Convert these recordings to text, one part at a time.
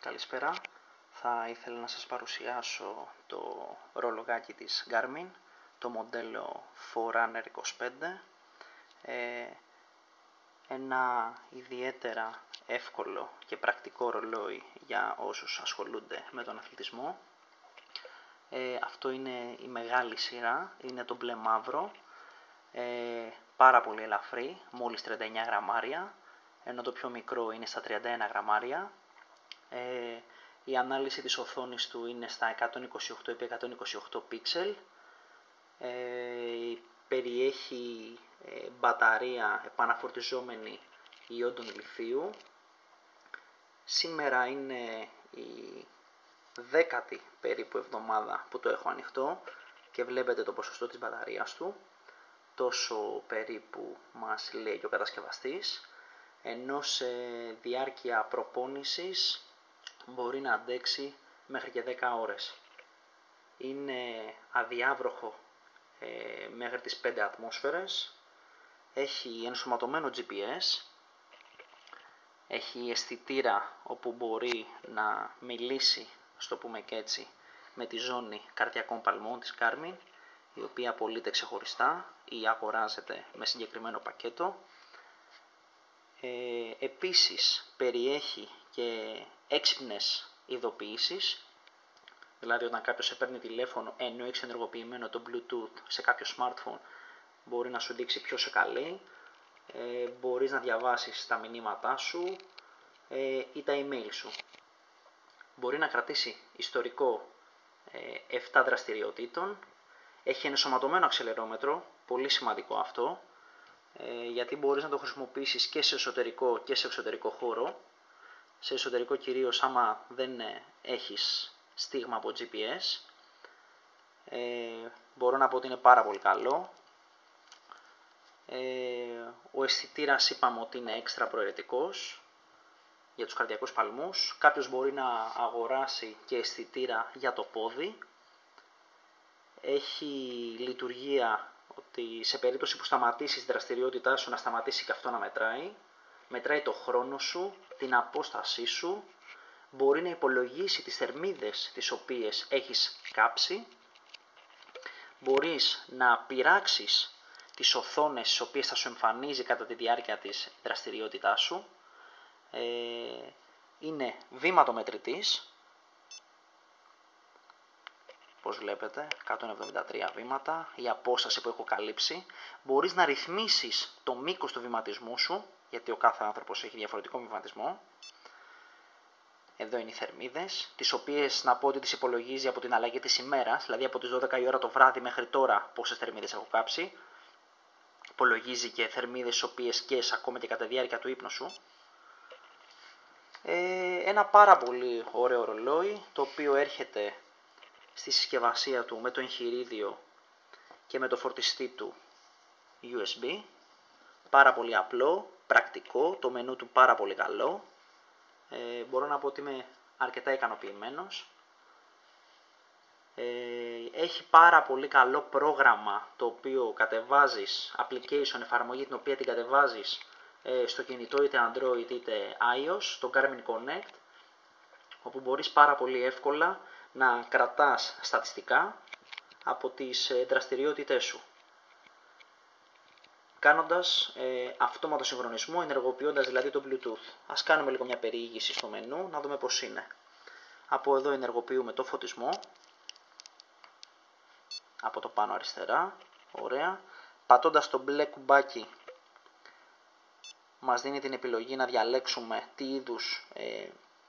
Καλησπέρα. Θα ήθελα να σας παρουσιάσω το ρολογάκι της Garmin, το μοντέλο Forerunner 25. Ένα ιδιαίτερα εύκολο και πρακτικό ρολόι για όσους ασχολούνται με τον αθλητισμό. Αυτό είναι η μεγάλη σειρά, είναι το μπλε μαύρο, πάρα πολύ ελαφρύ, μόλις 39 γραμμάρια, ενώ το πιο μικρό είναι στα 31 γραμμάρια. Η ανάλυση της οθόνης του είναι στα 128x128 πίξελ. Περιέχει μπαταρία επαναφορτιζόμενη ιόντων λιθίου. Σήμερα είναι η 10η περίπου εβδομάδα που το έχω ανοιχτό και βλέπετε το ποσοστό της μπαταρίας του. Τόσο περίπου μας λέει και ο κατασκευαστής, ενώ σε διάρκεια προπόνησης μπορεί να αντέξει μέχρι και 10 ώρες. Είναι αδιάβροχο μέχρι τις 5 ατμόσφαιρες, έχει ενσωματωμένο GPS, έχει αισθητήρα όπου μπορεί να μιλήσει, στο πούμε και έτσι, με τη ζώνη καρδιακών παλμών της Garmin, η οποία πωλείται ξεχωριστά ή αγοράζεται με συγκεκριμένο πακέτο. Επίσης περιέχει και έξυπνες ειδοποιήσεις, δηλαδή όταν κάποιος σε παίρνει τηλέφωνο ενώ έχεις ενεργοποιημένο το Bluetooth σε κάποιο smartphone, μπορεί να σου δείξει ποιος σε καλεί, μπορείς να διαβάσεις τα μηνύματά σου ή τα email σου. Μπορεί να κρατήσει ιστορικό 7 δραστηριοτήτων, έχει ενσωματωμένο αξελερόμετρο, πολύ σημαντικό αυτό, γιατί μπορείς να το χρησιμοποιήσεις και σε εσωτερικό και σε εξωτερικό χώρο. Σε εσωτερικό κυρίως άμα δεν έχεις στίγμα από GPS. Μπορώ να πω ότι είναι πάρα πολύ καλό. Ο αισθητήρας είπαμε ότι είναι έξτρα προαιρετικός για τους καρδιακούς παλμούς. Κάποιος μπορεί να αγοράσει και αισθητήρα για το πόδι. Έχει λειτουργία ότι σε περίπτωση που σταματήσεις τη δραστηριότητά σου να σταματήσει και αυτό να μετράει. Μετράει το χρόνο σου, την απόστασή σου, μπορεί να υπολογίσει τις θερμίδες τις οποίες έχεις κάψει, μπορείς να πειράξεις τις οθόνες τις οποίες θα σου εμφανίζει κατά τη διάρκεια της δραστηριότητάς σου. Είναι βήματομετρητής, όπως βλέπετε, 173 βήματα, η απόσταση που έχω καλύψει. Μπορείς να ρυθμίσεις το μήκος του βηματισμού σου, γιατί ο κάθε άνθρωπος έχει διαφορετικό βηματισμό. Εδώ είναι οι θερμίδες, τις οποίες να πω ότι τις υπολογίζει από την αλλαγή της ημέρας, δηλαδή από τις 12 η ώρα το βράδυ μέχρι τώρα πόσες θερμίδες έχω κάψει. Υπολογίζει και θερμίδες τις οποίες καίς ακόμα και κατά τη διάρκεια του ύπνου σου. Ένα πάρα πολύ ωραίο ρολόι, το οποίο έρχεται στη συσκευασία του με το εγχειρίδιο και με το φορτιστή του USB. Πάρα πολύ απλό, πρακτικό, το μενού του πάρα πολύ καλό. Μπορώ να πω ότι είμαι αρκετά ικανοποιημένος. Έχει πάρα πολύ καλό πρόγραμμα, το οποίο κατεβάζεις, application, εφαρμογή την οποία την κατεβάζεις στο κινητό είτε Android είτε iOS, το Garmin Connect, όπου μπορείς πάρα πολύ εύκολα να κρατάς στατιστικά από τις δραστηριότητές σου, κάνοντας αυτόματο συγχρονισμό, ενεργοποιώντας δηλαδή το Bluetooth. Ας κάνουμε λίγο μια περιήγηση στο μενού, να δούμε πώς είναι. Από εδώ ενεργοποιούμε το φωτισμό, από το πάνω αριστερά, ωραία. Πατώντας το μπλε κουμπάκι μας δίνει την επιλογή να διαλέξουμε τι είδους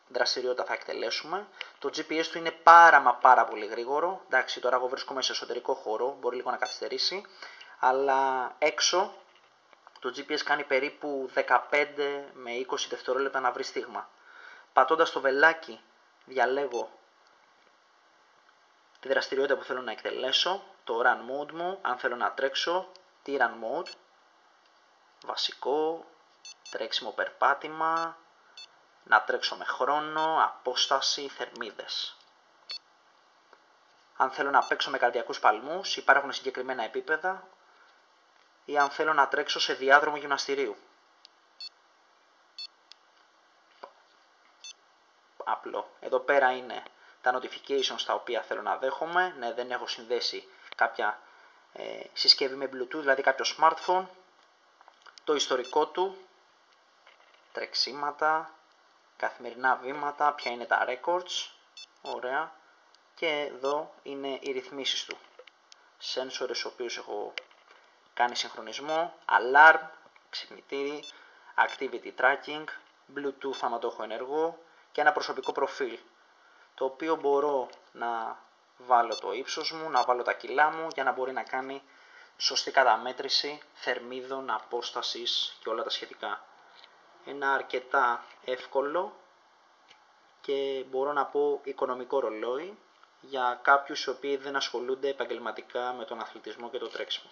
δραστηριότητα θα εκτελέσουμε. Το GPS του είναι πάρα πολύ γρήγορο. Εντάξει, τώρα εγώ βρίσκομαι σε εσωτερικό χώρο, μπορεί λίγο να καθυστερήσει, αλλά έξω το GPS κάνει περίπου 15 με 20 δευτερόλεπτα να βρει στίγμα. Πατώντας το βελάκι διαλέγω τη δραστηριότητα που θέλω να εκτελέσω, το run mode μου, αν θέλω να τρέξω, τι run mode, βασικό, τρέξιμο, περπάτημα, να τρέξω με χρόνο, απόσταση, θερμίδες. Αν θέλω να παίξω με καρδιακούς παλμούς, υπάρχουν συγκεκριμένα επίπεδα, ή αν θέλω να τρέξω σε διάδρομο γυμναστηρίου. απλό. Εδώ πέρα είναι τα notifications τα οποία θέλω να δέχομαι. Ναι, δεν έχω συνδέσει κάποια συσκευή με Bluetooth, δηλαδή κάποιο smartphone. Το ιστορικό του, τρεξίματα, καθημερινά βήματα, ποια είναι τα records, ωραία. Και εδώ είναι οι ρυθμίσεις του. Sensors, ο οποίος έχω κάνει συγχρονισμό, alarm, ξυπνητήρι, activity tracking, Bluetooth άμα το έχω ενεργό και ένα προσωπικό προφίλ, το οποίο μπορώ να βάλω το ύψος μου, να βάλω τα κιλά μου για να μπορεί να κάνει σωστή καταμέτρηση θερμίδων, απόστασης και όλα τα σχετικά. Ένα αρκετά εύκολο και μπορώ να πω οικονομικό ρολόι για κάποιους οι οποίοι δεν ασχολούνται επαγγελματικά με τον αθλητισμό και το τρέξιμο.